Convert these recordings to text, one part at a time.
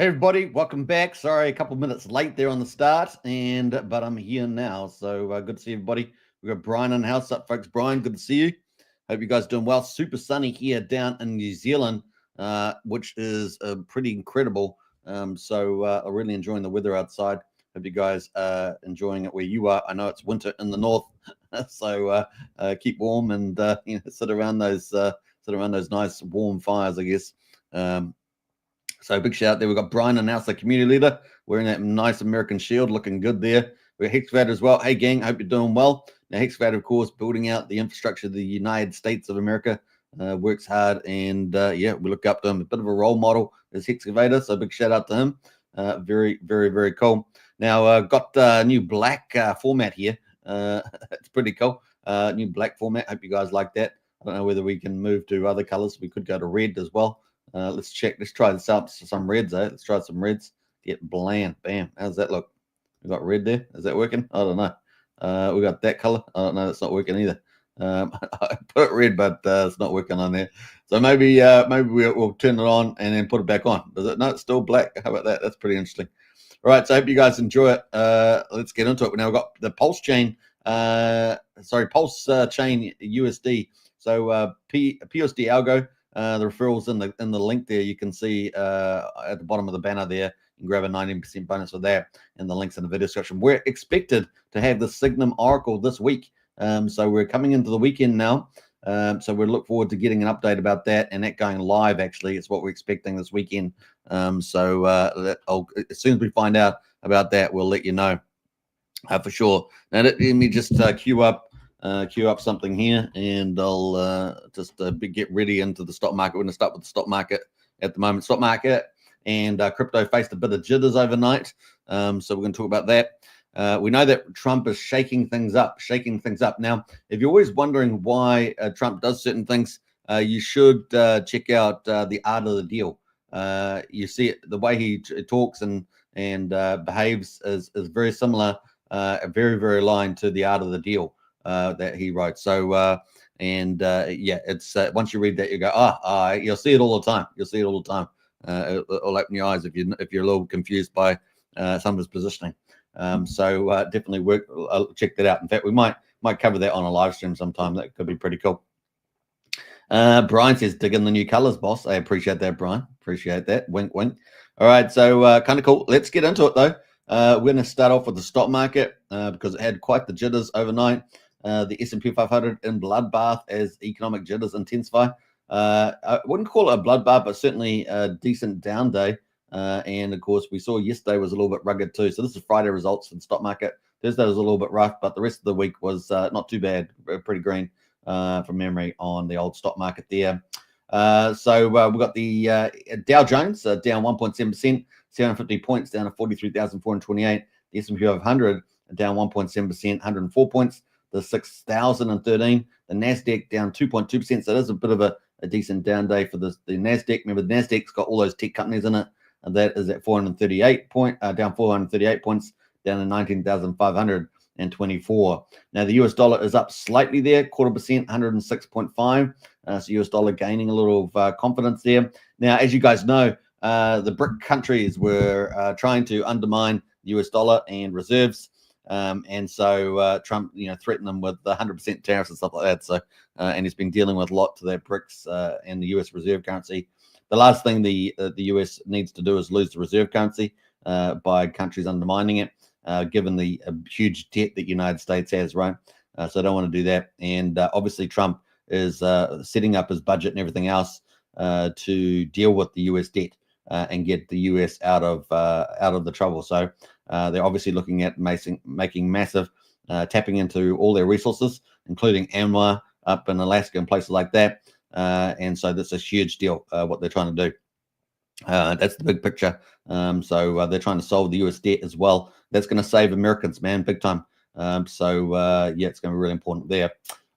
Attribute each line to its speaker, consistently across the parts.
Speaker 1: Hey everybody, welcome back. Sorry, a couple minutes late there on the start, but I'm here now. So good to see everybody. We got Brian in the house. Up, folks. Brian, good to see you. Hope you guys doing well. Super sunny here down in New Zealand, which is pretty incredible. I'm really enjoying the weather outside. Hope you guys are enjoying it where you are. I know it's winter in the north, so keep warm and sit around those nice warm fires, I guess. So big shout out there. We've got Brian announced the community leader wearing that nice American shield, looking good there. We've got Hexvader as well. Hey gang, hope you're doing well. Now Hexvader, of course, building out the infrastructure of the United States of America, works hard, and we look up to him. A bit of a role model is Hexvader, so big shout out to him. Very, very, very cool. Now got a new black format here. It's pretty cool. New black format. Hope you guys like that. I don't know whether we can move to other colors. We could go to red as well. Let's check. Let's try this out. Some reds, eh? Let's try some reds. Get bland. Bam. How's that look? We got red there. Is that working? I don't know. We got that color. I don't know. It's not working either. I put red, but it's not working on there. So maybe we'll turn it on and then put it back on. Does it? No, it's still black. How about that? That's pretty interesting. All right. So I hope you guys enjoy it. Let's get into it. Now we've got the Pulsechain. Pulsechain USD. So PUSD ALGO. The referrals in the link there. You can see at the bottom of the banner there. You can grab a 19% bonus for that, and the links in the video description. We're expected to have the Signum Oracle this week, so we're coming into the weekend now. So we look forward to getting an update about that, and that going live. Actually, it's what we're expecting this weekend. As soon as we find out about that, we'll let you know for sure. Now let me just queue up something here, and I'll just get ready into the stock market. We're going to start with the stock market at the moment. Stock market and crypto faced a bit of jitters overnight, so we're going to talk about that. We know that Trump is shaking things up. Now, if you're always wondering why Trump does certain things, you should check out the art of the deal. You see it, the way he talks and behaves is very similar, very, very aligned to the art of the deal that he wrote. So it's once you read that, you go, you'll see it all the time. It'll open your eyes if you're a little confused by some of his positioning. Definitely check that out. In fact, we might cover that on a live stream sometime. That could be pretty cool. Brian says, dig in the new colors, boss. I appreciate that, Brian. Appreciate that. Wink, wink. All right, so kind of cool. Let's get into it though. We're going to start off with the stock market because it had quite the jitters overnight. The S&P 500 in bloodbath as economic jitters intensify. I wouldn't call it a bloodbath, but certainly a decent down day. And of course, we saw yesterday was a little bit rugged too. So this is Friday results for the stock market. Thursday was a little bit rough, but the rest of the week was not too bad. Pretty green from memory on the old stock market there. We've got the Dow Jones down 1.7%, 750 points, down to 43,428. The S&P 500 down 1.7%, 104 points. The 6,013. The Nasdaq down 2.2%. So that's a bit of a decent down day for the Nasdaq. Remember, the Nasdaq's got all those tech companies in it, and that is at 438 down 438 points, down to 19,524. Now the US dollar is up slightly there, 0.25%, 106.5. So US dollar gaining a little confidence there. Now, as you guys know, the BRIC countries were trying to undermine the US dollar and reserves. And so Trump, threatened them with 100% tariffs and stuff like that. So, and he's been dealing with a lot to that BRICS and the US reserve currency. The last thing the US needs to do is lose the reserve currency by countries undermining it, given the huge debt that the United States has, right? So I don't want to do that. And obviously Trump is setting up his budget and everything else to deal with the US debt and get the US out of the trouble. So they're obviously looking at making massive tapping into all their resources, including ANWR up in Alaska and places like that. And so that's a huge deal, what they're trying to do. That's the big picture. So they're trying to solve the US debt as well. That's going to save Americans, man, big time. It's going to be really important there.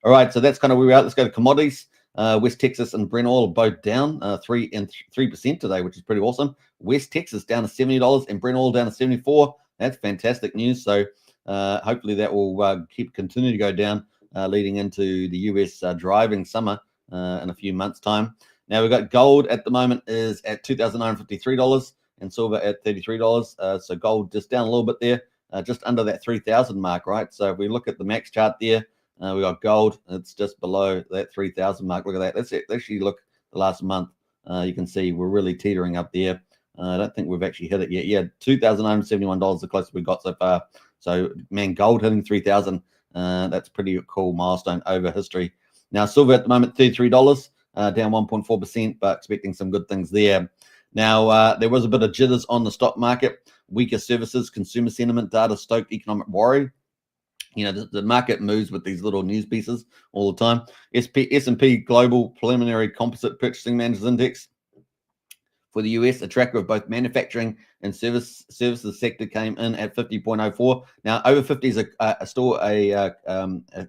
Speaker 1: All right, so that's kind of where we're at. Let's go to commodities. West Texas and Brent oil are both down 3% today, which is pretty awesome. West Texas down to $70 and Brent oil down to 74. That's fantastic news. So hopefully that will continue to go down, leading into the US driving summer in a few months' time. Now we've got gold at the moment is at $2,953. and silver at $33. So gold just down a little bit there, just under that 3,000 mark, right? So if we look at the max chart there, we got gold. It's just below that 3,000 mark. Look at that. Let's actually look the last month. You can see we're really teetering up there. I don't think we've actually hit it yet. Yeah, $2,971, the closest we got so far. So, man, gold hitting 3,000. That's pretty cool milestone over history. Now, silver at the moment, $33, down 1.4%, but expecting some good things there. Now, there was a bit of jitters on the stock market. Weaker services, consumer sentiment data stoked economic worry. You know, the market moves with these little news pieces all the time. S&P Global Preliminary Composite Purchasing Managers Index for the US, a tracker of both manufacturing and services sector, came in at 50.04. Now, over 50 is still a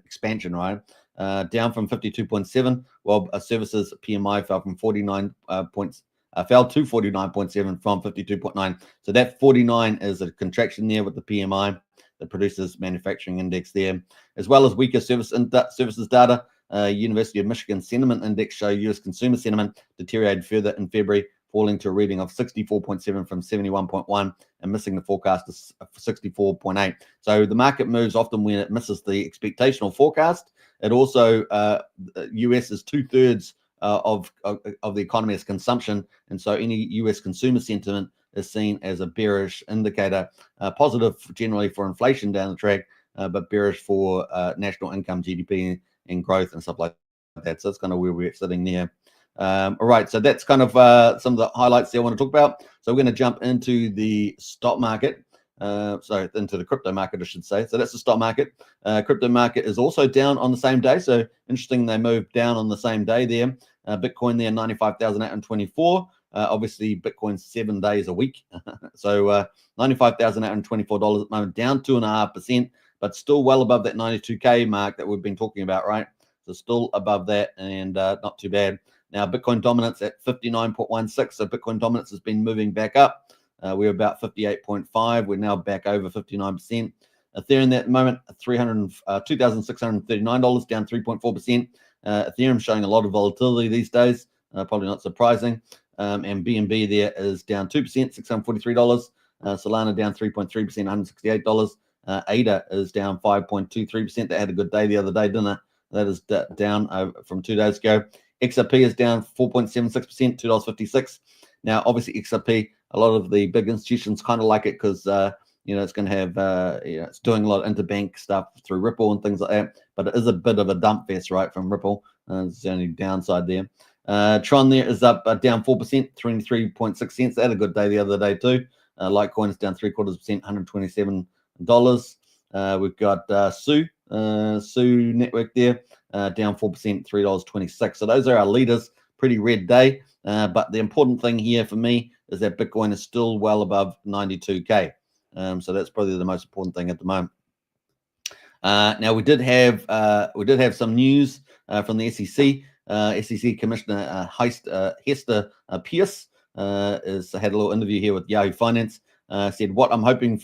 Speaker 1: expansion, right? Down from 52.7, while services PMI fell from 49 points. Fell to 49.7 from 52.9. So that 49 is a contraction there with the PMI that produces manufacturing index there, as well as weaker services data. University of Michigan Sentiment Index show U.S. consumer sentiment deteriorated further in February, falling to a reading of 64.7 from 71.1 and missing the forecast of 64.8. So the market moves often when it misses the expectational forecast. It also, US is 2/3 of the economy as consumption, and so any US consumer sentiment is seen as a bearish indicator, positive generally for inflation down the track, but bearish for national income, GDP, and growth and stuff like that. So that's kind of where we're sitting there. All right, so that's kind of some of the highlights there I want to talk about. So we're going to jump into the stock market. Sorry, into the crypto market, I should say. So that's the stock market. Crypto market is also down on the same day. So interesting, they moved down on the same day there. Bitcoin there, 95,824. Obviously, Bitcoin's 7 days a week. So $95,824 at the moment, down 2.5%, but still well above that 92K mark that we've been talking about, right? So still above that and not too bad. Now, Bitcoin dominance at 59.16. So Bitcoin dominance has been moving back up. We're about 58.5. We're now back over 59%. Ethereum at the moment, $2,639, down 3.4%. Ethereum showing a lot of volatility these days, probably not surprising. And BNB there is down 2%, $643. Solana down 3.3%, $168. ADA is down 5.23%. They had a good day the other day, didn't it? That is down from 2 days ago. XRP is down 4.76%, $2.56. Now, obviously, XRP, a lot of the big institutions kind of like it because it's going to have it's doing a lot of interbank stuff through Ripple and things like that. But it is a bit of a dump fest, right, from Ripple. It's the only downside there. Tron there is up down 4%, 23.6 cents. They had a good day the other day too. Litecoin is down 0.75%, $127. We've got Su Network there, down 4%, $3.26. So those are our leaders. Pretty red day. But the important thing here for me is that Bitcoin is still well above 92K. So that's probably the most important thing at the moment. Now we did have some news from the SEC. SEC Commissioner Hester Pierce had a little interview here with Yahoo Finance. Said what I'm hoping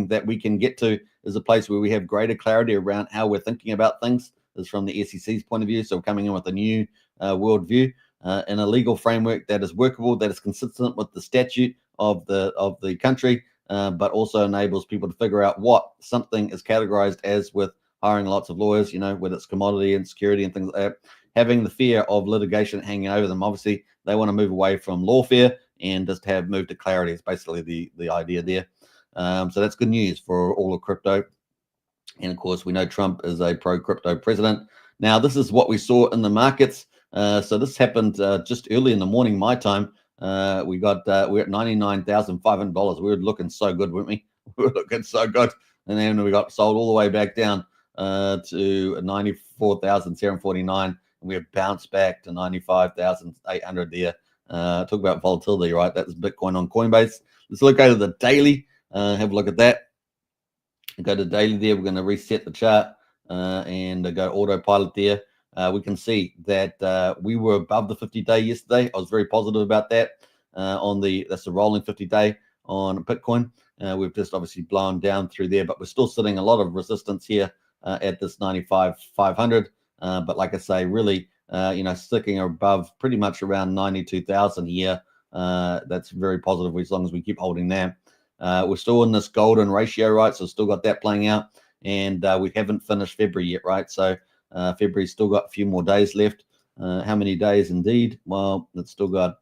Speaker 1: that we can get to is a place where we have greater clarity around how we're thinking about things. This is from the SEC's point of view. So coming in with a new worldview in a legal framework that is workable, that is consistent with the statute of the country, but also enables people to figure out what something is categorized as with hiring lots of lawyers, whether it's commodity and security and things like that, having the fear of litigation hanging over them. Obviously, they want to move away from lawfare and just move to clarity. It's basically the idea there. So that's good news for all of crypto. And of course, we know Trump is a pro-crypto president. Now, this is what we saw in the markets. So this happened just early in the morning, my time. We're at $99,500. We were looking so good, weren't we? We were looking so good. And then we got sold all the way back down to 94,749. And we have bounced back to 95,800 there. Talk about volatility, right? That's Bitcoin on Coinbase. Let's look over the daily. Have a look at that. Go to daily there. We're going to reset the chart and go autopilot there. We can see that we were above the 50-day yesterday. I was very positive about that. That's the rolling 50-day on Bitcoin. We've just obviously blown down through there, but we're still sitting a lot of resistance here at this 95,500. But like I say, really, sticking above pretty much around 92,000 here That's very positive as long as we keep holding that. We're still in this golden ratio, right? So still got that playing out, and we haven't finished February yet, right? So February's still got a few more days left. How many days indeed? Well, it's still got,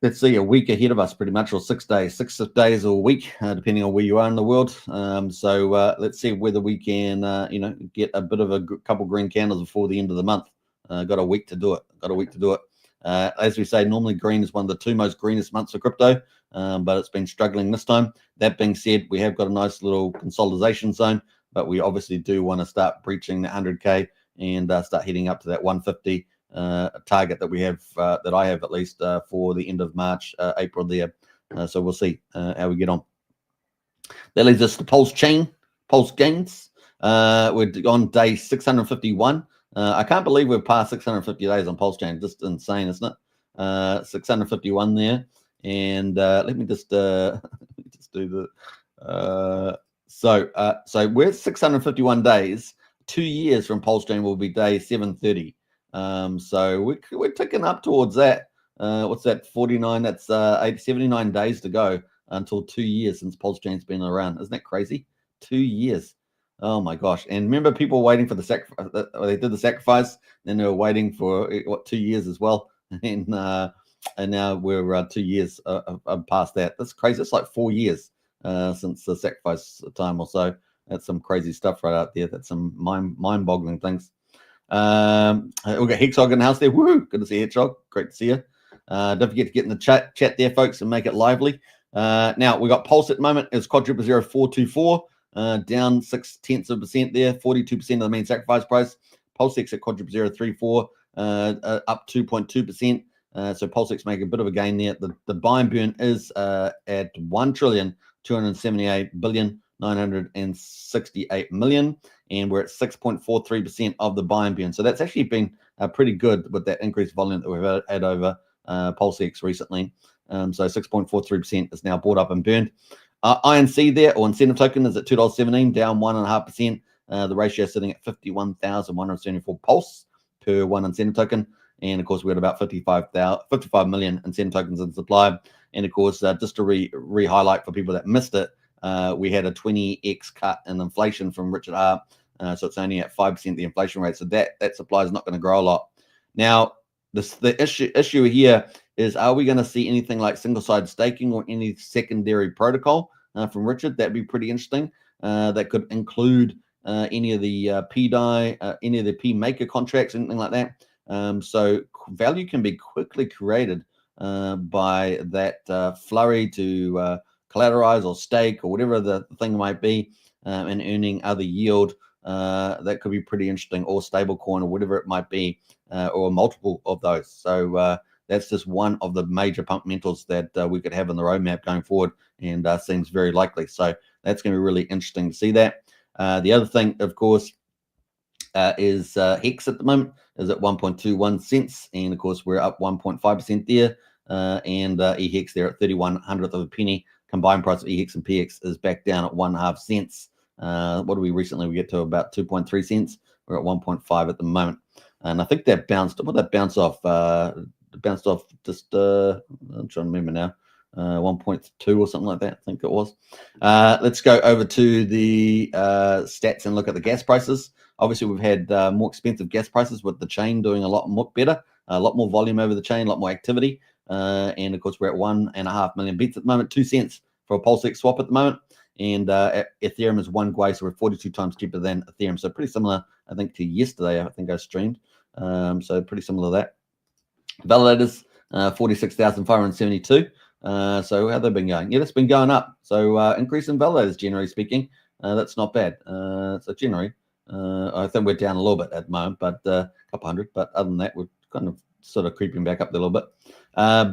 Speaker 1: let's see, a week ahead of us pretty much, or 6 days, 6 days or a week, depending on where you are in the world. So let's see whether we can, get a bit of a couple green candles before the end of the month. Got a week to do it. As we say, normally green is one of the two most greenest months for crypto, but it's been struggling this time. That being said, we have got a nice little consolidation zone, but we obviously do want to start breaching the 100K and start heading up to that 150 target that we have, that I have at least, for the end of March, April there. So we'll see how we get on. That leads us to Pulsechain, Pulse Gains. We're on day 651. I can't believe we've passed 650 days on Pulsechain. Just insane, isn't it? 651 there. And let me just do the. So we're 651 days. 2 years from Pulsechain will be day 730. So we're ticking up towards that. What's that? 49. That's 79 days to go until 2 years since Pulsechain's been around. Isn't that crazy? 2 years. Oh my gosh! And remember, people waiting for the sacrifice. They did the sacrifice, then they were waiting for 2 years as well, and now we're 2 years past that. That's crazy. It's like 4 years since the sacrifice time or so. That's some crazy stuff right out there. That's some mind-boggling things. We've got Hedgehog in the house there. Woo! Good to see you, Hedgehog. Great to see you. Don't forget to get in the chat there, folks, and make it lively. Now we got Pulse at the moment. It's quadruple 0424. Down 0.6% there, 42% of the main sacrifice price. Pulsex at quadruple 034, up 2.2%. So Pulsex make a bit of a gain there. The buy and burn is at 1,278,968,000,000, and we're at 6.43% of the buy and burn. So that's actually been pretty good with that increased volume that we've had over Pulsex recently. So 6.43% is now bought up and burned. INC there, or incentive token, is at $2.17, down 1.5%. The ratio is sitting at 51,174 pulse per one incentive token. And of course, we got about 55 million incentive tokens in supply. And of course, just to re-highlight for people that missed it, we had a 20x cut in inflation from Richard Hart. So it's only at 5% the inflation rate. So that supply is not going to grow a lot. Now, the issue here is, are we going to see anything like single-side staking or any secondary protocol from Richard? That'd be pretty interesting. That could include any of the PDI, any of the P maker contracts, anything like that. So value can be quickly created by that flurry to collateralize or stake or whatever the thing might be, and earning other yield. That could be pretty interesting, or stable coin or whatever it might be, or multiple of those. So that's just one of the major fundamentals that we could have in the roadmap going forward, and seems very likely. So that's going to be really interesting to see that. The other thing, of course, is Hex at the moment is at 1.21 cents, and of course we're up 1.5% there, and EHEX there at 31/100th of a penny. Combined price of EHEX and PX is back down at 1.5 cents. What do we recently? We get to about 2.3 cents. We're at 1.5 at the moment, and I think that bounced. What that bounced off? Bounced off just. I'm trying to remember now. 1.2 or something like that, I think it was. Let's go over to the stats and look at the gas prices. Obviously, we've had more expensive gas prices with the chain doing a lot more better, a lot more volume over the chain, a lot more activity. And of course, we're at 1.5 million bits at the moment, 2 cents for a Pulsex swap at the moment. And Ethereum is 1 Gwei, so we're 42 times cheaper than Ethereum. So pretty similar, I think, to yesterday. I think I streamed. So pretty similar to that. Validators, 46,572. So how have they been going? Yeah, that's been going up. So increase in validators, generally speaking, that's not bad. So generally, I think we're down a little bit at the moment, but a couple hundred. But other than that, we're kind of sort of creeping back up a little bit.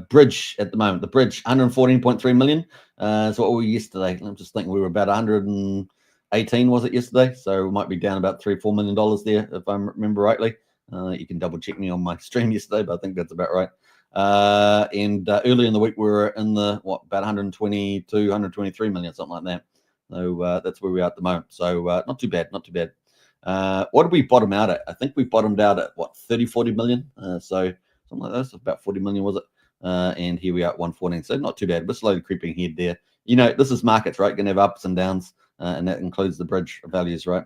Speaker 1: Bridge at the moment, the bridge, 114.3 million. So what were we yesterday? I'm just thinking we were about 118, was it yesterday? So we might be down about $3-4 million there, if I remember rightly. You can double check me on my stream yesterday, but I think that's about right. And earlier in the week, we were in the, about 122, 123 million, something like that. So that's where we are at the moment. So not too bad, not too bad. What did we bottom out at? I think we bottomed out at 30-40 million. So something like that. So about 40 million, was it? and here we are at 114. So not too bad. We're slowly creeping ahead there. You know, this is markets, right? Going to have ups and downs, and that includes the bridge values, right?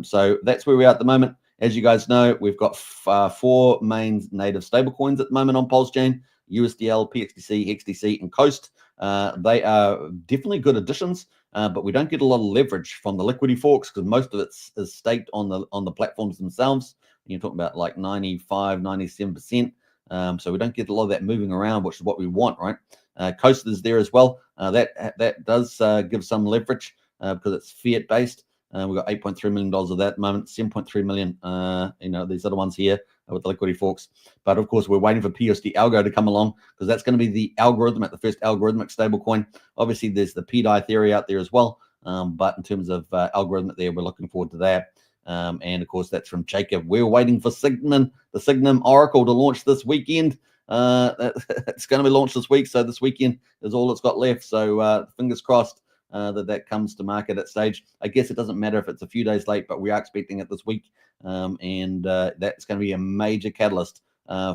Speaker 1: So that's where we are at the moment. As you guys know, we've got 4 main native stablecoins at the moment on Pulsechain: USDL, PXDC, XDC, and Coast. They are definitely good additions, but we don't get a lot of leverage from the liquidity forks because most of it is staked on the platforms themselves. You're talking about like 95, 97%. So we don't get a lot of that moving around, which is what we want, right? Coast is there as well. That does give some leverage because it's fiat based. We've got $8.3 million of that at the moment, $7.3 million, these other ones here with the liquidity forks. But of course, we're waiting for PUSD ALGO to come along because that's going to be the the first algorithmic stablecoin. Obviously, there's the PDI theory out there as well. But in terms of algorithmic there, we're looking forward to that. And of course, that's from Jacob. We're waiting for Signum, the Signum Oracle to launch this weekend. It's going to be launched this week. So this weekend is all it's got left. So fingers crossed that comes to market at stage. I guess it doesn't matter if it's a few days late, but we are expecting it this week. And that's going to be a major catalyst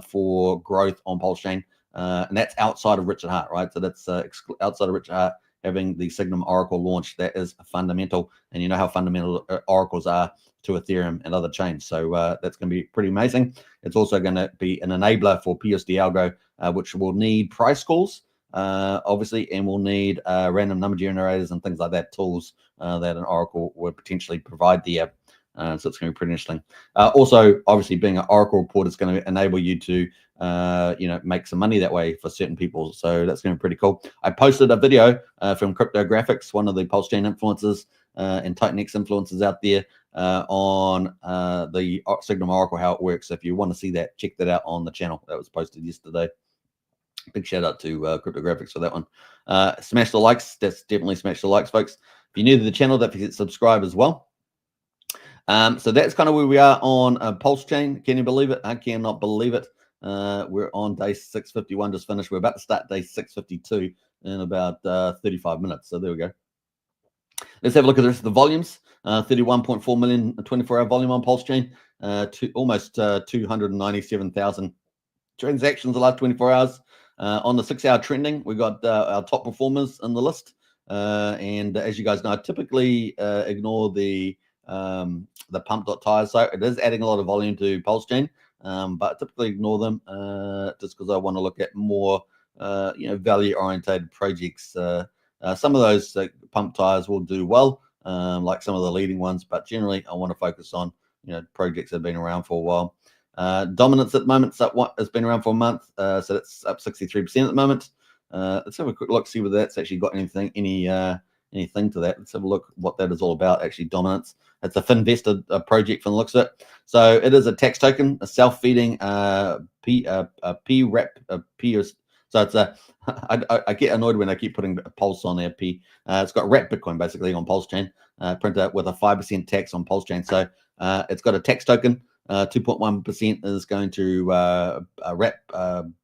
Speaker 1: for growth on Pulsechain. And that's outside of Richard Heart, right? So that's outside of Richard Heart having the Signum Oracle launch. That is fundamental. And you know how fundamental oracles are to Ethereum and other chains. So that's going to be pretty amazing. It's also going to be an enabler for PUSD ALGO, which will need price calls, obviously, and we'll need random number generators and things like that, tools that an Oracle would potentially provide there. So it's going to be pretty interesting. Also, obviously, being an Oracle report is going to enable you to make some money that way for certain people. So that's going to be pretty cool. I posted a video from Cryptographics, one of the Pulsechain influencers and TitanX influencers out there, on the Signum Oracle, how it works. So if you want to see that, check that out on the channel. That was posted yesterday. Big shout out to Cryptographics for that one. Smash the likes. That's definitely smash the likes, folks. If you're new to the channel, don't forget to subscribe as well. So that's kind of where we are on Pulsechain. Can you believe it? I cannot believe it. We're on day 651, just finished. We're about to start day 652 in about 35 minutes. So there we go. Let's have a look at the rest of the volumes. 31.4 million 24-hour volume on Pulsechain. Almost 297,000 transactions the last 24 hours. On the 6-hour trending, we got our top performers in the list. And as you guys know, I typically ignore the pump.tires. So it is adding a lot of volume to Pulsechain, but typically ignore them just because I want to look at more value-orientated projects. Some of those pump tires will do well, like some of the leading ones, but generally I want to focus on projects that have been around for a while. Dominance at the moment has been around for a month, so that's up 63% at the moment. Let's have a quick look, see whether that's actually got anything to that. Let's have a look what that is all about. Actually, dominance. It's a Finvestor project from the looks of it. So it is a tax token, a self-feeding P-REP PUSD. So it's I get annoyed when I keep putting a pulse on there. It's got wrapped Bitcoin basically on Pulsechain, printer with a 5% tax on Pulsechain. So it's got a tax token. 2.1% is going to wrap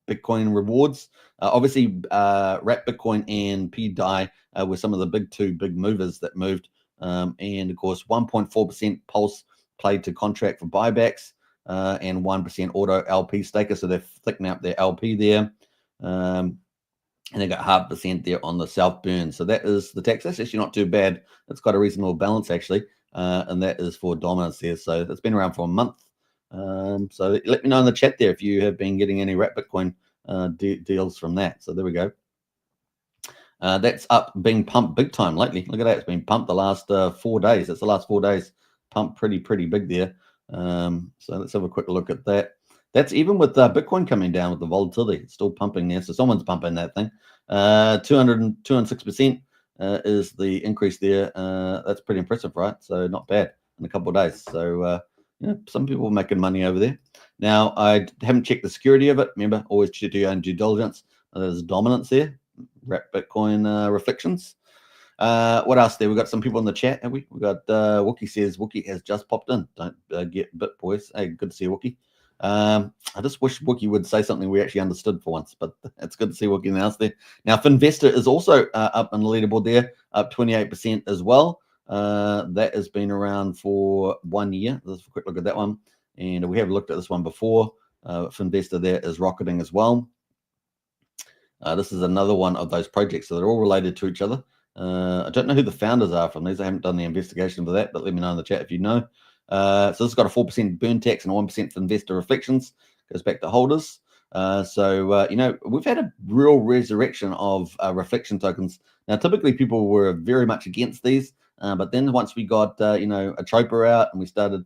Speaker 1: Bitcoin rewards. Obviously, wrap Bitcoin and PDI were some of the two big movers that moved. And of course, 1.4% Pulse played to contract for buybacks, and 1% auto LP staker. So they're thickening up their LP there. And they got 0.5% there on the self burn. So that is the tax. That's actually not too bad. It's got a reasonable balance actually. And that is for dominance there. So it's been around for a month. So let me know in the chat there if you have been getting any wrap Bitcoin deals from that. So there we go. That's up, being pumped big time lately. Look at that. It's been pumped the last 4 days. That's the last 4 days. Pumped pretty big there. So let's have a quick look at that. That's even with Bitcoin coming down with the volatility. It's still pumping there. So someone's pumping that thing. 206% is the increase there. That's pretty impressive, right? So not bad in a couple of days. So some people are making money over there. Now, I haven't checked the security of it. Remember, always do your own due diligence. There's dominance there. Wrap Bitcoin reflections. What else there? We've got some people in the chat, have we? We've got Wookie says, Wookie has just popped in. Don't get bit, boys. Hey, good to see you, Wookie. I just wish Wookie would say something we actually understood for once, but it's good to see Wookie in the house there. Now, Finvestor is also up on the leaderboard there, up 28% as well. That has been around for 1 year. Let's have a quick look at that one. And we have looked at this one before. Finvestor there is rocketing as well. This is another one of those projects, so they're all related to each other. I don't know who the founders are from these. I haven't done the investigation for that, but let me know in the chat if you know. So this has got a 4% burn tax and a 1% for investor reflections. Goes back to holders. You know, we've had a real resurrection of reflection tokens. Now, typically people were very much against these, but then once we got, you know, a Troper out and we started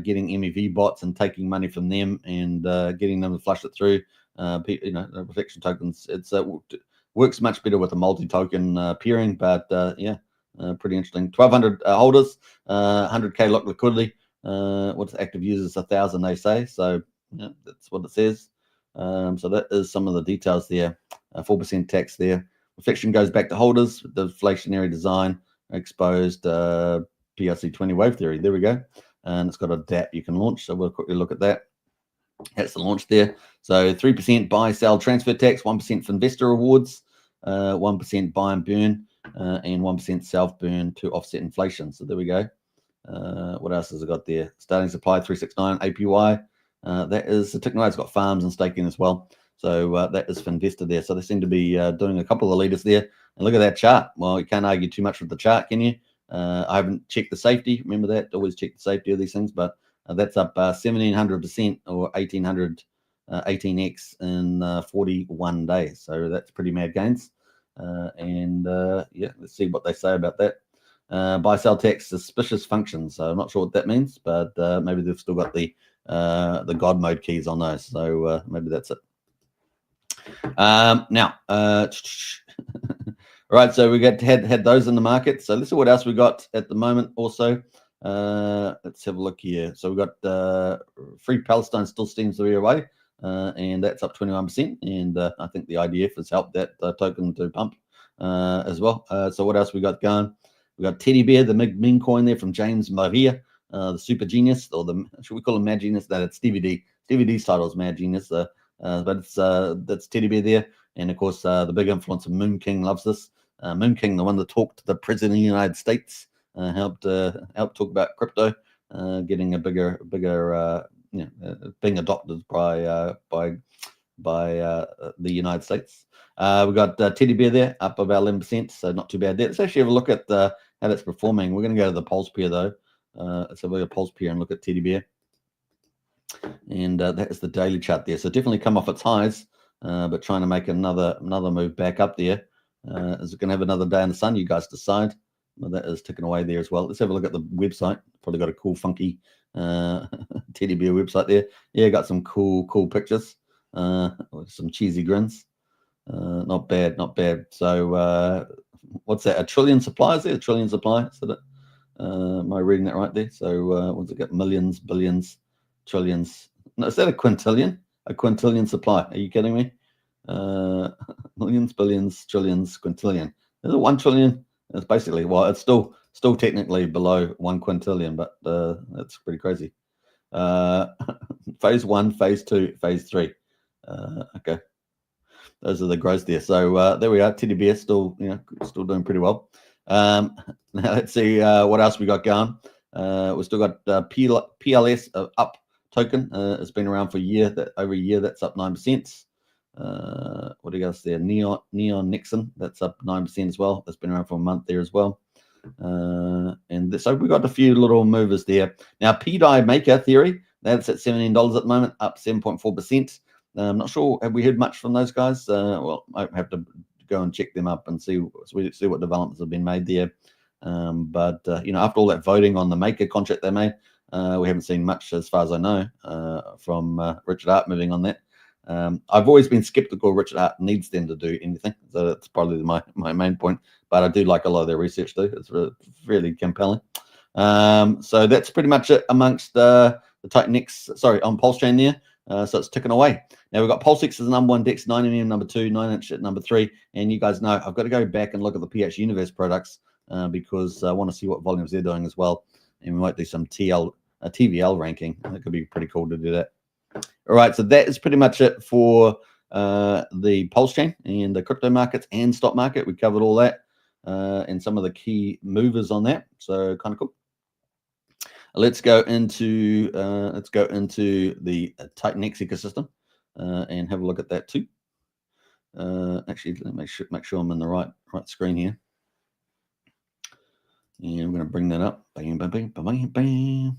Speaker 1: getting MEV bots and taking money from them and getting them to flush it through, you know, reflection tokens, it's works much better with a multi-token peering, but yeah, pretty interesting. 1,200 holders, 100k lock liquidity. What's active users? 1,000, they say. So yeah, that's what it says. So that is some of the details there. 4% tax there. Reflection goes back to holders. The deflationary design exposed PRC 20 wave theory. There we go. And it's got a DApp you can launch. So we'll quickly look at that. That's the launch there. So 3% buy, sell, transfer tax, 1% for investor rewards, 1% buy and burn, and 1% self burn to offset inflation. So there we go. What else has it got there? Starting supply 369 APY. That is the Technology. It's got farms and staking as well. So that is for investor there. So they seem to be doing a couple of the leaders there. And look at that chart. Well, you can't argue too much with the chart, can you? I haven't checked the safety. Remember that? Always check the safety of these things. But that's up 1,700% or 1,800 18x in 41 days. So that's pretty mad gains. Yeah, let's see what they say about that. Buy sell tax suspicious functions. So I'm not sure what that means, but maybe they've still got the God mode keys on those. So maybe that's it. Now, right. So we had those in the market. So let's see what else we got at the moment. Also, let's have a look here. So we got Free Palestine still seems to be away, and that's up 21%. And I think the IDF has helped that token to pump as well. So what else we got going? We got Teddy Bear, the meme coin there from James Maria, the super genius, or the, should we call him Mad Genius? No, it's Stevie D. Stevie D's title is Mad Genius, but it's that's Teddy Bear there, and of course the big influencer Moon King loves this. Moon King, the one that talked to the President of the United States, helped talk about crypto, getting a bigger, being adopted by the United States. We've got Teddy Bear there, up about 11%, so not too bad there. Let's actually have a look at how that's performing. We're going to go to the pulse pair though. Let's have a look at pulse pair and look at Teddy Bear. And that is the daily chart there. So definitely come off its highs, but trying to make another move back up there. Is it going to have another day in the sun? You guys decide. Well, that is ticking away there as well. Let's have a look at the website. Probably got a cool, funky Teddy Bear website there. Yeah, got some cool pictures. Some cheesy grins. Not bad, not bad. So what's that? A trillion supply? Is there a trillion supply? Is that it? Am I reading that right there? So what's it got? Millions, billions, trillions. No, is that a quintillion? A quintillion supply? Are you kidding me? Millions, billions, trillions, quintillion. Is it 1 trillion? It's basically, well, it's still technically below 1 quintillion, but that's pretty crazy. Phase 1, phase 2, phase 3. Okay. Those are the growths there. So there we are. Teddy Bear still doing pretty well. Now let's see what else we got going. We've still got PLS up token. It's been around for a year. Over a year, that's up 9%. What do you guys there? Neon Nixon, that's up 9% as well. That's been around for a month there as well. So we got a few little movers there. Now PDI Maker Theory, that's at $17 at the moment, up 7.4%. I'm not sure. Have we heard much from those guys? Well, I have to go and check them up and see what developments have been made there. But after all that voting on the Maker contract they made, we haven't seen much, as far as I know, from Richard Hart moving on that. I've always been skeptical Richard Hart needs them to do anything, so that's probably my main point. But I do like a lot of their research too. It's really compelling. So that's pretty much it amongst the TitanX. Sorry, on Pulsechain there. So it's ticking away. Now we've got Pulsex as the number 1 DEX, 9mm number 2, 9-inch at number 3. And you guys know I've got to go back and look at the PH Universe products because I want to see what volumes they're doing as well. And we might do some TVL ranking. That could be pretty cool to do that. All right, so that is pretty much it for the Pulsechain and the crypto markets and stock market. We covered all that and some of the key movers on that. So kind of cool. Let's go into the TitanX ecosystem and have a look at that too. Actually, let me make sure I'm in the right screen here. And I'm going to bring that up. Bam, bam, bam, bam, bam.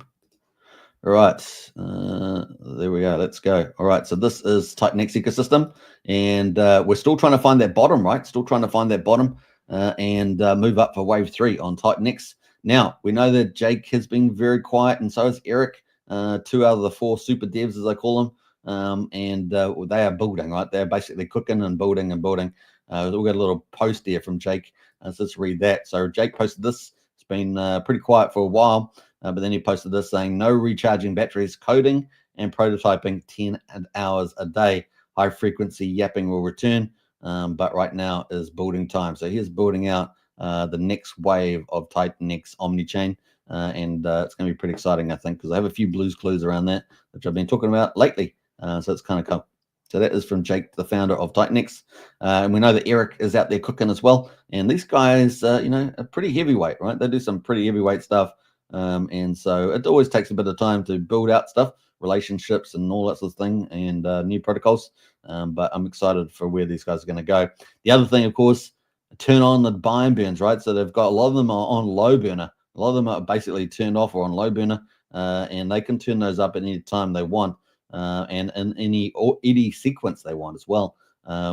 Speaker 1: All right, there we go. Let's go. All right, so this is TitanX ecosystem, and we're still trying to find that bottom, right? Still trying to find that bottom and move up for wave 3 on TitanX. Now, we know that Jake has been very quiet, and so is Eric, 2 out of the 4 super devs, as I call them, and they are building, right? They're basically cooking and building and building. We've got a little post there from Jake, so let's read that. So Jake posted this. It's been pretty quiet for a while. But then he posted this saying, no recharging batteries, coding and prototyping 10 hours a day. High frequency yapping will return, but right now is building time. So he's building out the next wave of TitanX Omnichain, and it's going to be pretty exciting, I think, because I have a few blues clues around that, which I've been talking about lately. So it's kind of cool. So that is from Jake, the founder of TitanX. And we know that Eric is out there cooking as well. And these guys, are pretty heavyweight, right? They do some pretty heavyweight stuff. And so it always takes a bit of time to build out stuff, relationships and all that sort of thing, and new protocols. But I'm excited for where these guys are going to go. The other thing, of course, turn on the buy and burns, right? So they've got a lot of them are on low burner. A lot of them are basically turned off or on low burner, and they can turn those up at any time they want, and in any sequence they want as well.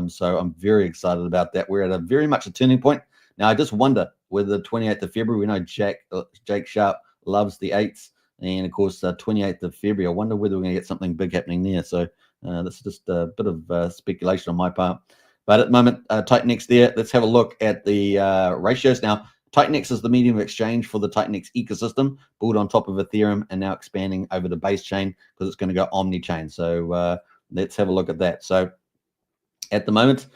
Speaker 1: So I'm very excited about that. We're at very much a turning point. Now, I just wonder whether the 28th of February, we know Jake Sharp loves the 8s. And, of course, 28th of February, I wonder whether we're going to get something big happening there. So this is just a bit of speculation on my part. But at the moment, TitanX there. Let's have a look at the ratios. Now, TitanX is the medium of exchange for the TitanX ecosystem, built on top of Ethereum and now expanding over the base chain because it's going to go Omnichain. So let's have a look at that. So at the moment,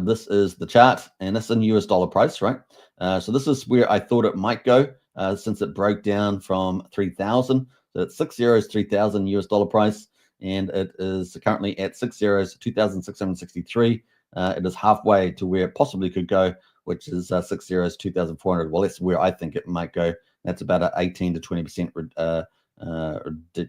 Speaker 1: this is the chart, and this is in US dollar price, right? So this is where I thought it might go since it broke down from 3,000. So it's 6 zeros, 3,000 US dollar price, and it is currently at 6 zeros, 2,663. It is halfway to where it possibly could go, which is 6 zeros, 2,400. Well, that's where I think it might go. That's about an 18 to 20%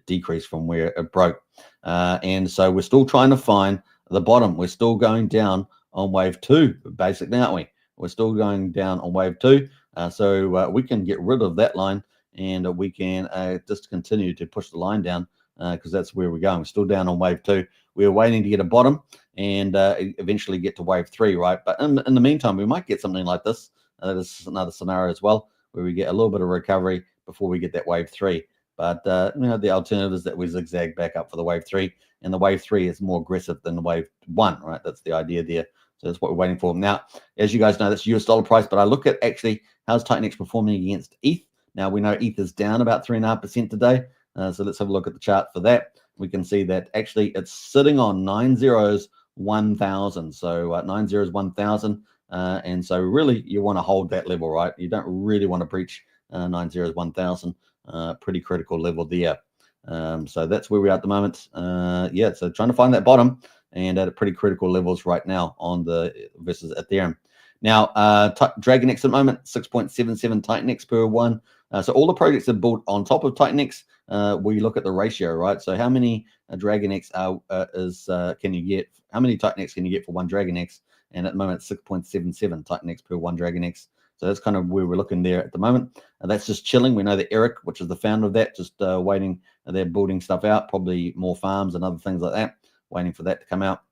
Speaker 1: decrease from where it broke. And so we're still trying to find the bottom. We're still going down on wave 2, basically, aren't we? We're still going down on wave 2. So we can get rid of that line, and we can just continue to push the line down because that's where we're going. We're still down on wave 2. We're waiting to get a bottom and eventually get to wave 3, right? But in the meantime, we might get something like this. That is another scenario as well, where we get a little bit of recovery before we get that wave 3. But the alternative is that we zigzag back up for the wave 3, and the wave 3 is more aggressive than the wave 1, right? That's the idea there. So that's what we're waiting for. Now, as you guys know, that's US dollar price, but I look at actually how's TitanX performing against ETH. Now, we know ETH is down about 3.5% today. So let's have a look at the chart for that. We can see that actually it's sitting on 9 zeros, 1,000. So 9 zeros, 1,000. And so really you want to hold that level, right? You don't really want to breach 9 zeros, 1,000. Pretty critical level there. So that's where we are at the moment. So trying to find that bottom and at pretty critical levels right now on the versus Ethereum. Now, DragonX at the moment, 6.77 TitanX per 1. So all the projects are built on top of TitanX. We look at the ratio, right? So how many DragonX can you get? How many TitanX can you get for 1 DragonX? And at the moment, 6.77 TitanX per 1 DragonX. So that's kind of where we're looking there at the moment. That's just chilling. We know that Eric, which is the founder of that, just waiting. They're building stuff out, probably more farms and other things like that, waiting for that to come out.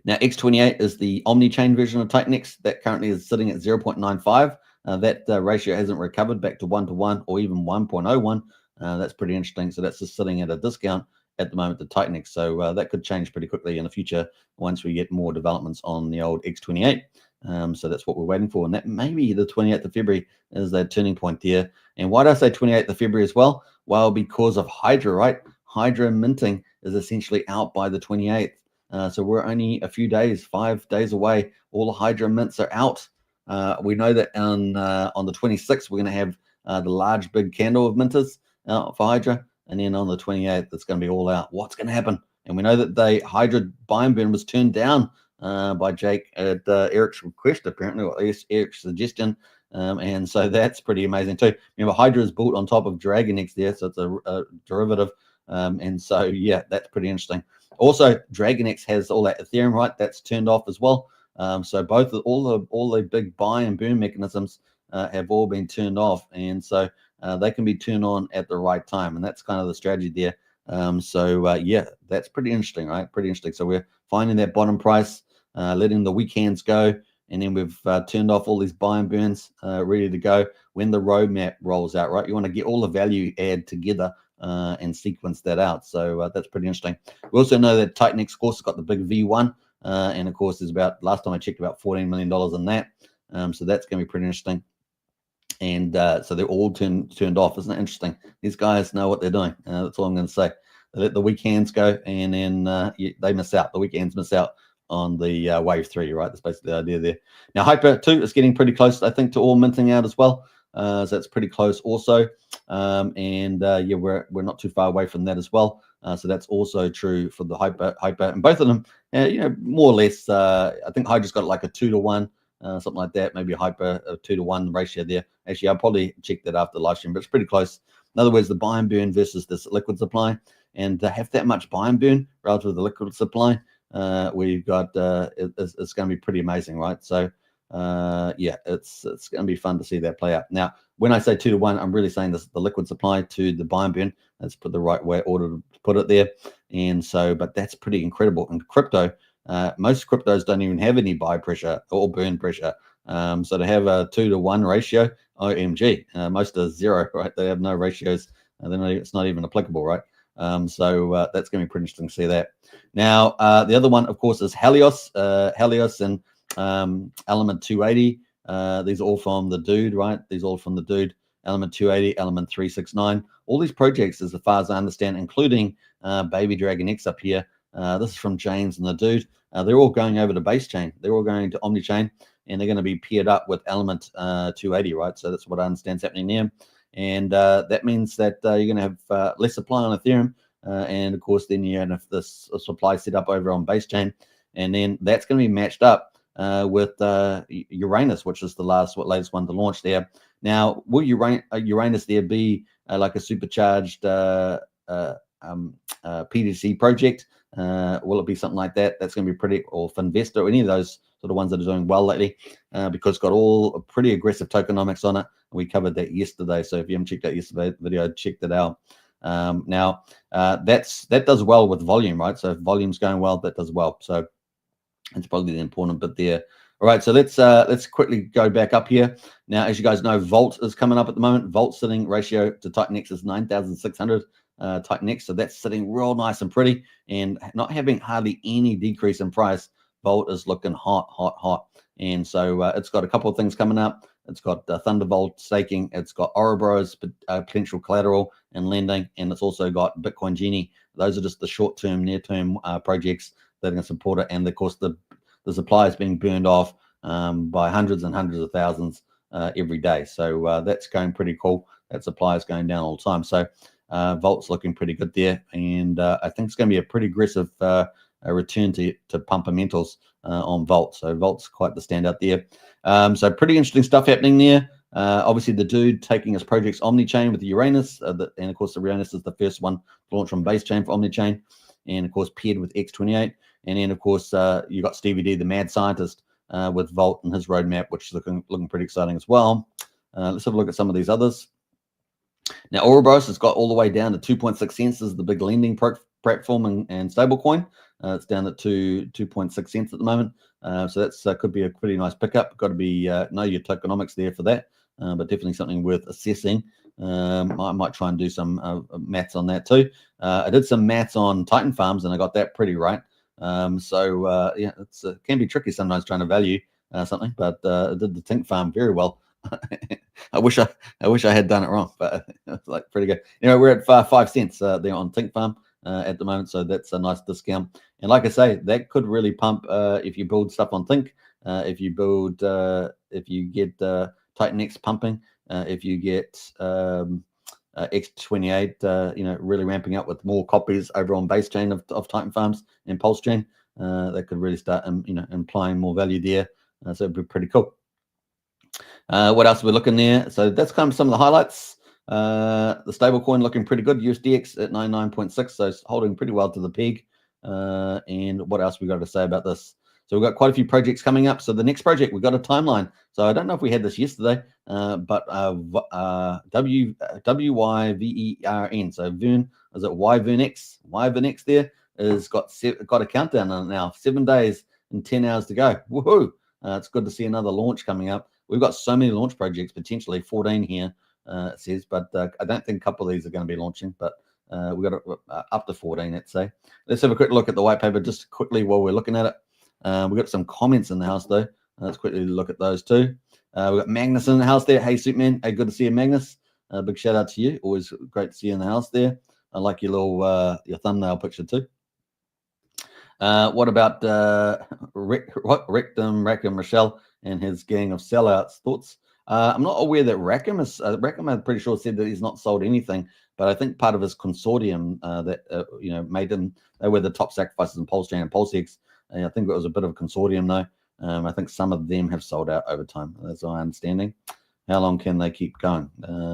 Speaker 1: Now, X28 is the Omnichain version of TitanX that currently is sitting at 0.95. That ratio hasn't recovered back to 1-to-1 or even 1.01. That's pretty interesting. So that's just sitting at a discount at the moment to TitanX. So that could change pretty quickly in the future once we get more developments on the old X28. So that's what we're waiting for. And that maybe the 28th of February is that turning point there. And why do I say 28th of February as well? Well, because of Hydra, right? Hydra minting is essentially out by the 28th. So we're only a few days, 5 days away. All the Hydra mints are out. We know that on the 26th, we're going to have the large big candle of minters for Hydra. And then on the 28th, it's going to be all out. What's going to happen? And we know that the Hydra buy and burn was turned down by Jake at Eric's request, apparently, or at least Eric's suggestion. And so that's pretty amazing too. Remember, Hydra is built on top of DragonX there, so it's a derivative. And so, yeah, that's pretty interesting. Also, DragonX has all that Ethereum, right? That's turned off as well. So all the big buy and burn mechanisms have all been turned off, and so they can be turned on at the right time, and that's kind of the strategy there. Yeah, that's pretty interesting, right? Pretty interesting. So we're finding that bottom price, letting the weekends go, and then we've turned off all these buy and burns, ready to go when the roadmap rolls out, right? You want to get all the value add together and sequence that out. So that's pretty interesting. We also know that TitanX, of course, has got the big V1, and of course, there's about, last time I checked, about $14 million in that. So that's going to be pretty interesting. And so they're all turned off. Isn't it interesting? These guys know what they're doing. That's all I'm going to say. They let the weekends go, and then they miss out. The weekends miss out on the wave 3, right? That's basically the idea there. Now, Hyper 2 is getting pretty close, I think, to all minting out as well. So that's pretty close also. Yeah, we're not too far away from that as well. So that's also true for the Hyper, and both of them, more or less. I think Hydra's got like a 2-to-1. Something like that, maybe a Hyper 2-to-1 ratio there. Actually, I'll probably check that after the live stream, but it's pretty close. In other words, the buy and burn versus this liquid supply, and to have that much buy and burn relative to the liquid supply, we've got it's going to be pretty amazing, right? So yeah, it's going to be fun to see that play out. Now, when I say 2-to-1, I'm really saying this: the liquid supply to the buy and burn. Let's put the right order to put it there. And so, but that's pretty incredible. And crypto. Most cryptos don't even have any buy pressure or burn pressure. So to have a 2-to-1 ratio, OMG, most are 0, right? They have no ratios. It's not even applicable, right? So that's going to be pretty interesting to see that. Now, the other one, of course, is Helios. Helios and Element 280. These are all from the dude, right? These are all from the dude. Element 280, Element 369. All these projects, as far as I understand, including Baby Dragon X up here. This is from James and the dude. They're all going over to base chain. They're all going to Omnichain, and they're going to be paired up with Element 280, right? So that's what I understand is happening there. And that means that you're going to have less supply on Ethereum. And of course, then you have this supply set up over on base chain. And then that's going to be matched up with Uranus, which is the latest one to launch there. Now, will Uranus there be like a supercharged PDC project? Will it be something like that? That's going to be pretty, or Finvesta, or any of those sort of ones that are doing well lately, because it's got all pretty aggressive tokenomics on it. We covered that yesterday, so if you haven't checked out yesterday's video, check that out. Now that does well with volume, right? So if volume's going well, that does well. So it's probably the important bit there. All right, so let's quickly go back up here. Now, as you guys know, Volt is coming up at the moment. Volt sitting ratio to TitanX is 9,600. TitanX, so that's sitting real nice and pretty, and not having hardly any decrease in price. Volt is looking hot, and so it's got a couple of things coming up. It's got Thunderbolt staking, it's got Ouroboros potential collateral and lending, and it's also got Bitcoin Genie. Those are just the short-term, near-term projects that are going to support it, and of course the supply is being burned off by hundreds and hundreds of thousands every day. So that's going pretty cool. That supply is going down all the time. So Volt's looking pretty good there, and I think it's going to be a pretty aggressive return to pumpamentals on Volt. So Volt's quite the standout there. So pretty interesting stuff happening there. Obviously, the dude taking his projects Omnichain with the Uranus, and of course, the Uranus is the first one to launch on base chain for Omnichain, and of course, paired with X28. And then, of course, you got Stevie D, the mad scientist, with Volt and his roadmap, which is looking pretty exciting as well. Let's have a look at some of these others. Now, Ouroboros has got all the way down to 2.6 cents. This is the big lending platform and stablecoin. It's down at 2.6 cents at the moment. So that's could be a pretty nice pickup. Got to be know your tokenomics there for that, but definitely something worth assessing. I might try and do some maths on that too. I did some maths on Titan Farms, and I got that pretty right. So yeah, it can be tricky sometimes trying to value something, but I did the Tink Farm very well. I wish I had done it wrong, but it's like pretty good. We're at 5 cents there on Tink Farm at the moment, so that's a nice discount. And like I say, that could really pump if you build stuff on Tink. If you get TitanX pumping, if you get X28, really ramping up with more copies over on base chain of Titan Farms and Pulsechain, that could really start, implying more value there. So it'd be pretty cool. What else are we looking there? So that's kind of some of the highlights. The stablecoin looking pretty good. USDX at 99.6, so it's holding pretty well to the peg. And what else we got to say about this? So we've got quite a few projects coming up. So the next project, we've got a timeline. So I don't know if we had this yesterday, but WYVERN. So Vern, is it YVernX? YVernX there has got a countdown on it now. 7 days and 10 hours to go. Woohoo! It's good to see another launch coming up. We've got so many launch projects, potentially 14 here, it says, but I don't think a couple of these are going to be launching, but we've got up to 14, let's say. Let's have a quick look at the white paper just quickly while we're looking at it. We've got some comments in the house, though. Let's quickly look at those too. We've got Magnus in the house there. Hey, Superman. Hey, good to see you, Magnus. Big shout out to you. Always great to see you in the house there. I like your little your thumbnail picture too. What about Rectum Michelle and his gang of sellouts? Thoughts? I'm not aware that Rackham is. Rackham, I'm pretty sure, said that he's not sold anything, but I think part of his consortium that made him. They were the top sacrifices in Pulsechain and Pulsechain. I think it was a bit of a consortium though. I think some of them have sold out over time. That's my understanding. How long can they keep going?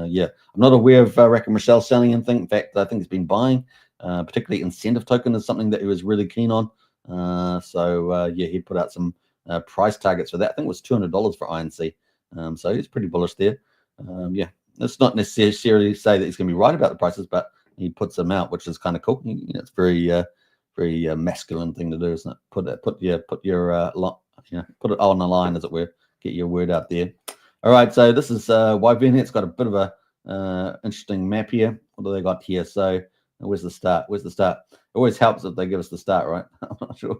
Speaker 1: Yeah, I'm not aware of Rackham Michelle selling anything. In fact, I think he's been buying. Particularly incentive token is something that he was really keen on. Yeah, he put out some price targets for that. I think it was $200 for INC. So he's pretty bullish there. Yeah, let's not necessarily say that he's going to be right about the prices, but he puts them out, which is kind of cool. It's very masculine thing to do, isn't it? Put it on the line, as it were. Get your word out there. All right, so this is YVN. It's got a bit of a interesting map here. What do they got here? So where's the start? Where's the start? It always helps if they give us the start, right? I'm not sure.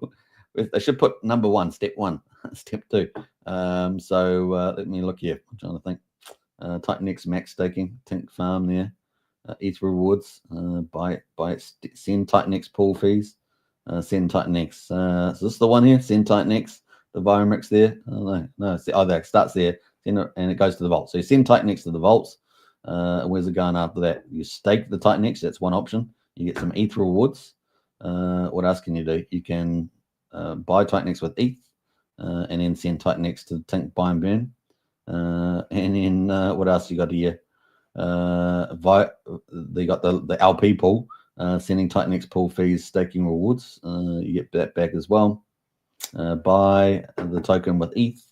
Speaker 1: They should put number 1, step 1, step 2. Let me look here. I'm trying to think. TitanX max staking, Tink farm there. ETH rewards. Buy send TitanX pool fees. Send TitanX. So this is the one here. Send TitanX. The Viromix there. Oh no. That starts there. And it goes to the vault. So you send TitanX to the vaults. Where's it going after that? You stake the TitanX. That's one option. You get some ETH rewards. What else can you do? You can buy TitanX with ETH, and then send TitanX to Tink buy and burn. And then what else you got here? They got the LP pool, sending TitanX pool fees, staking rewards. You get that back as well. Buy the token with ETH.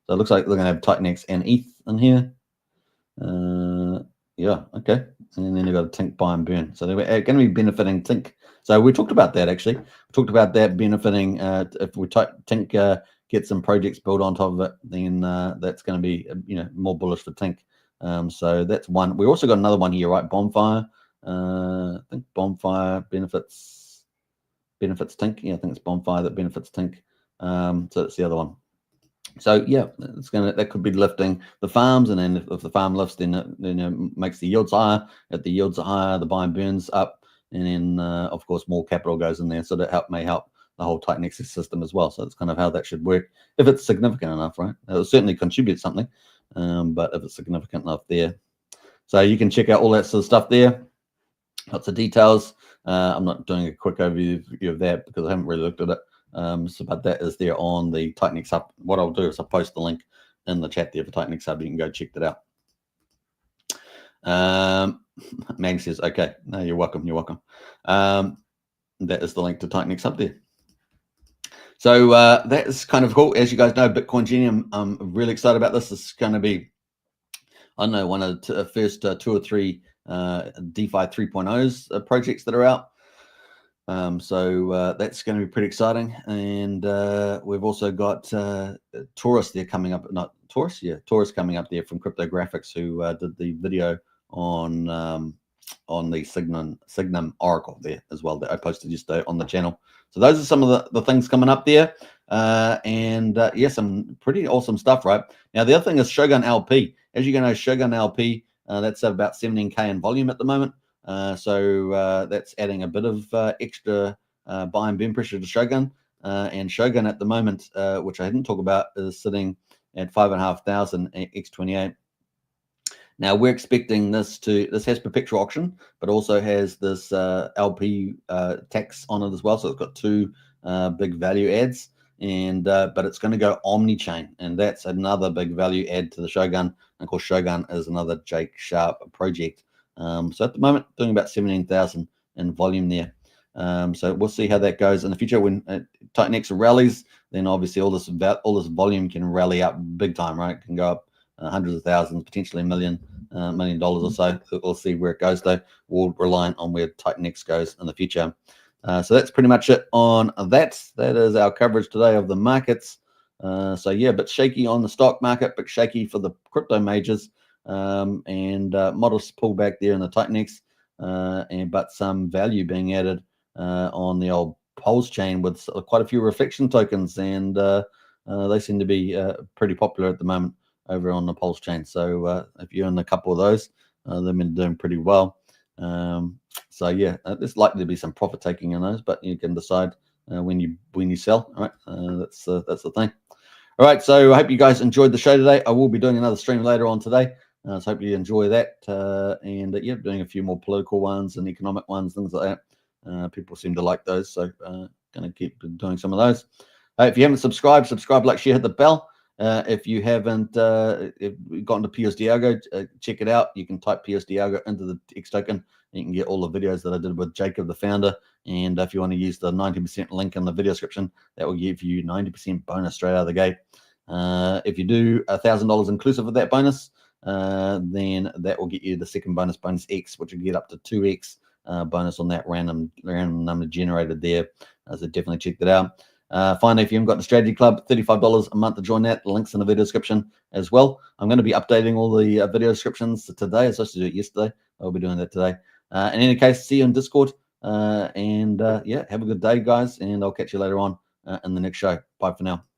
Speaker 1: So it looks like they're going to have TitanX and ETH in here. Yeah, okay. And then you've got a Tink buy and burn. So they're going to be benefiting Tink. So we talked about that, actually. We talked about that benefiting. If we Tink get some projects built on top of it, then that's going to be more bullish for Tink. So that's one. We also got another one here, right? Bonfire. I think Bonfire benefits Tink. Yeah, I think it's Bonfire that benefits Tink. So that's the other one. So yeah, that could be lifting the farms, and then if the farm lifts, then it makes the yields higher. If the yields are higher, the buy and burns up, and then of course more capital goes in there, so that may help the whole TitanX system as well. So that's kind of how that should work if it's significant enough, right? It'll certainly contribute something, but if it's significant enough there, so you can check out all that sort of stuff there. Lots of details. I'm not doing a quick overview of that because I haven't really looked at it. But that is there on the TitanX Hub. What I'll do is I'll post the link in the chat there for TitanX Hub. You can go check that out. Mag says, okay. No, you're welcome. You're welcome. That is the link to TitanX Hub there. So that is kind of cool. As you guys know, Bitcoin Genium, I'm really excited about this. This is going to be, I don't know, one of the first 2 or 3 DeFi 3.0s projects that are out. So that's going to be pretty exciting. And we've also got Taurus there coming up. Not Taurus, yeah, Taurus coming up there from Cryptographics, who did the video on the Signum Oracle there as well that I posted yesterday on the channel. So those are some of the things coming up there. Yeah, some pretty awesome stuff, right? Now, the other thing is Shogun LP. As you know, Shogun LP, that's about 17K in volume at the moment. So that's adding a bit of extra buy and burn pressure to Shogun. And Shogun at the moment, which I didn't talk about, is sitting at 5,500 X28. Now we're expecting this has perpetual auction, but also has this LP tax on it as well. So it's got 2 big value adds, and but it's going to go Omnichain, and that's another big value add to the Shogun. And of course, Shogun is another Jake Sharp project. So at the moment, doing about 17,000 in volume there. So we'll see how that goes in the future. When TitanX rallies, then obviously all this volume can rally up big time, right? It can go up hundreds of thousands, potentially $1 million or so. We'll see where it goes, though. We'll rely on where TitanX goes in the future. So that's pretty much it on that. That is our coverage today of the markets. So yeah, a bit shaky on the stock market, but shaky for the crypto majors, and modest pullback there in the TitanX, but some value being added on the old Pulsechain with quite a few reflection tokens, and they seem to be pretty popular at the moment over on the Pulsechain. So if you're in a couple of those, they've been doing pretty well. So yeah, there's likely to be some profit taking in those, but you can decide when you sell. All right, that's the thing. All right, so I hope you guys enjoyed the show today. I will be doing another stream later on today, so hope you enjoy that. And yeah, doing a few more political ones and economic ones, things like that. People seem to like those, so going to keep doing some of those. If you haven't subscribed, like, share, hit the bell. If you haven't gotten to PUSD ALGO, check it out. You can type PUSD ALGO into the X token, and you can get all the videos that I did with Jacob, the founder. And if you want to use the 90% link in the video description, that will give you 90% bonus straight out of the gate. If you do $1,000 inclusive of that bonus, then that will get you the second bonus X, which will get up to 2X bonus on that random number generated there. So definitely check that out. Finally, if you haven't got the strategy club, $35 a month to join that. The link's in the video description as well. I'm going to be updating all the video descriptions today. I was supposed to do it yesterday. I'll be doing that today. In any case, see you in Discord. Yeah, have a good day, guys, and I'll catch you later on in the next show. Bye for now.